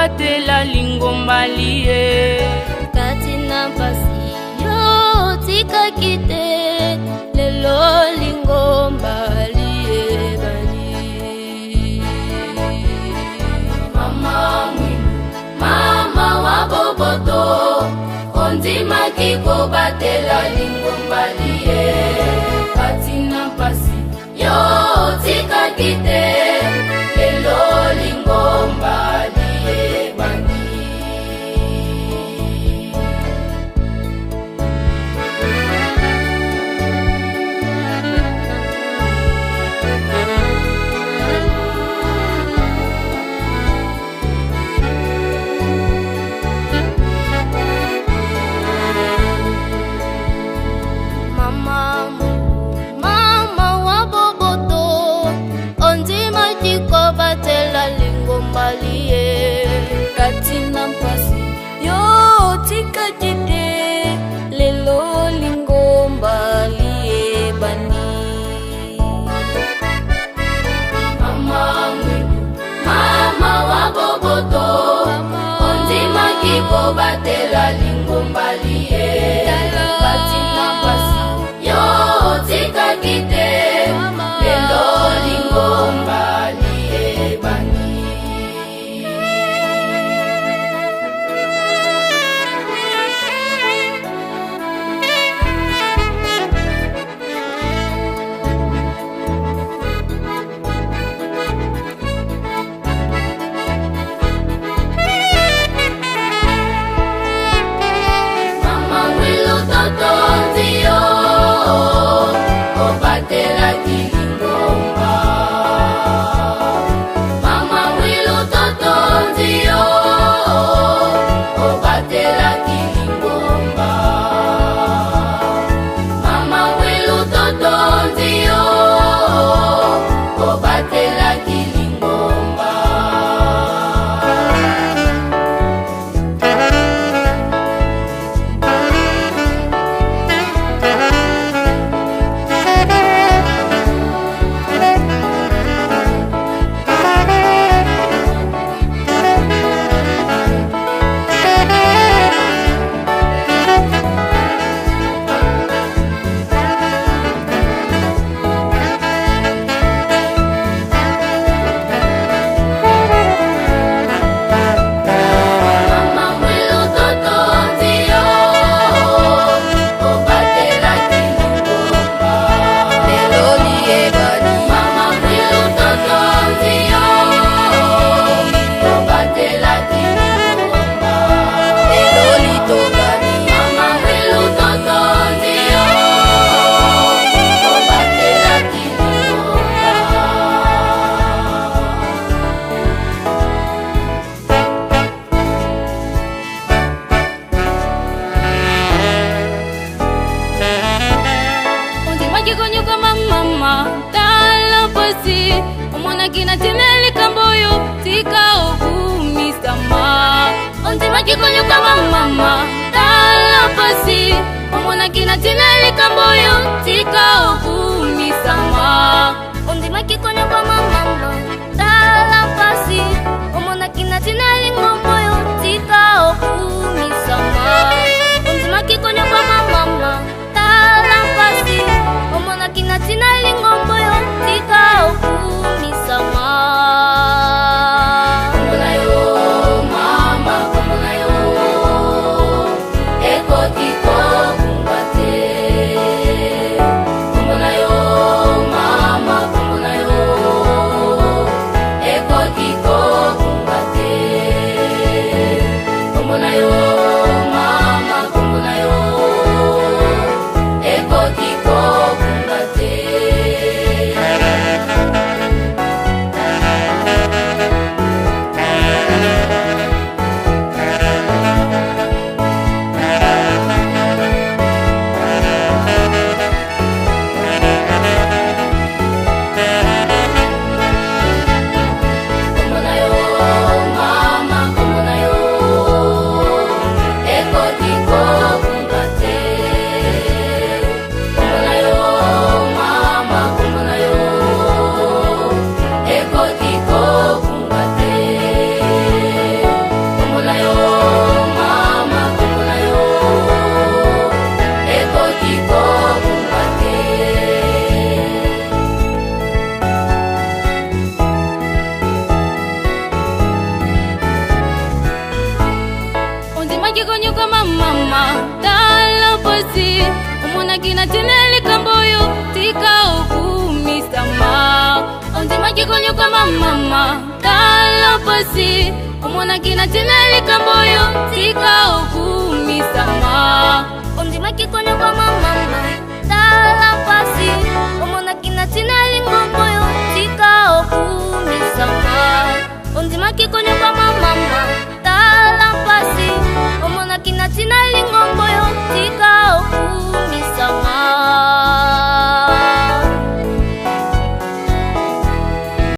batela lingomba liye kati na mpasi yo tika kite lelo lingomba liye bani. Mama mwinu mama wa boboto ondima kiko batela lingomba liye kati na mpasi yo tika kite lelo lingomba liye bani. Kiko batela lingomba liye kati na mpasi yo tika kite lelo lingomba liye bani. Kina tineli kamboyo tika ovumi sama ondima kikonyo kama mama tala pasi omona kina tineli kamboyo tika ovumi sama ondima kikonyo kama mama tala pasi omona kina tineli kamboyo tika ovumi sama ondima kikonyo kama mama tala pasi omona kina tineli kamboyo tika ovumi sama. Eko kikonyo kama mama tala posi umona kina tineli kamboyo tika ovumi sama onzima kikonyo kama mama tala posi umona kina tineli kamboyo tika ovumi sama onzima kikonyo kama mama